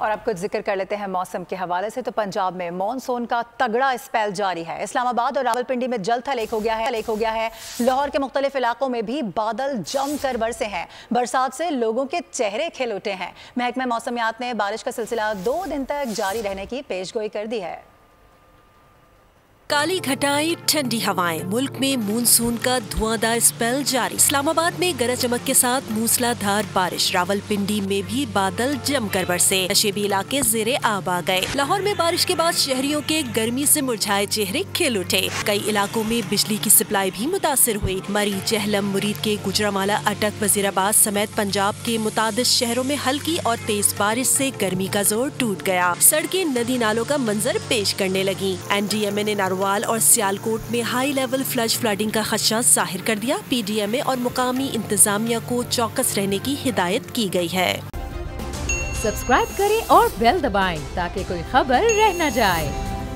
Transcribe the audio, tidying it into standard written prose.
और अब कुछ जिक्र कर लेते हैं मौसम के हवाले से। तो पंजाब में मॉनसून का तगड़ा स्पेल जारी है। इस्लामाबाद और रावलपिंडी में जलथल एक हो गया है। लाहौर के मुख्तलिफ इलाकों में भी बादल जमकर बरसे हैं। बरसात से लोगों के चेहरे खिल उठे हैं। महकमा मौसमियात ने बारिश का सिलसिला 2 दिन तक जारी रहने की पेशगोई कर दी है। काली घटाएं, ठंडी हवाएं, मुल्क में मानसून का धुआंधार स्पेल जारी। इस्लामाबाद में गरज चमक के साथ मूसलाधार बारिश। रावलपिंडी में भी बादल जमकर बरसे। नशेबी इलाके ज़ेरे आब आ गए। लाहौर में बारिश के बाद शहरियों के गर्मी से मुरझाए चेहरे खिल उठे। कई इलाकों में बिजली की सप्लाई भी मुतासिर हुई। मरी, जहलम, मुरीद के गुजरांवाला, अटक, वजीराबाद समेत पंजाब के मुतादिद शहरों में हल्की और तेज बारिश से गर्मी का जोर टूट गया। सड़कें नदी नालों का मंजर पेश करने लगी। NDMA ने नारोवाल और सियालकोट में हाई लेवल फ्लडिंग का खदशा जाहिर कर दिया। PDMA और मुकामी इंतजामिया को चौकस रहने की हिदायत की गई है। सब्सक्राइब करें और बेल दबाएं ताकि कोई खबर रह न जाए।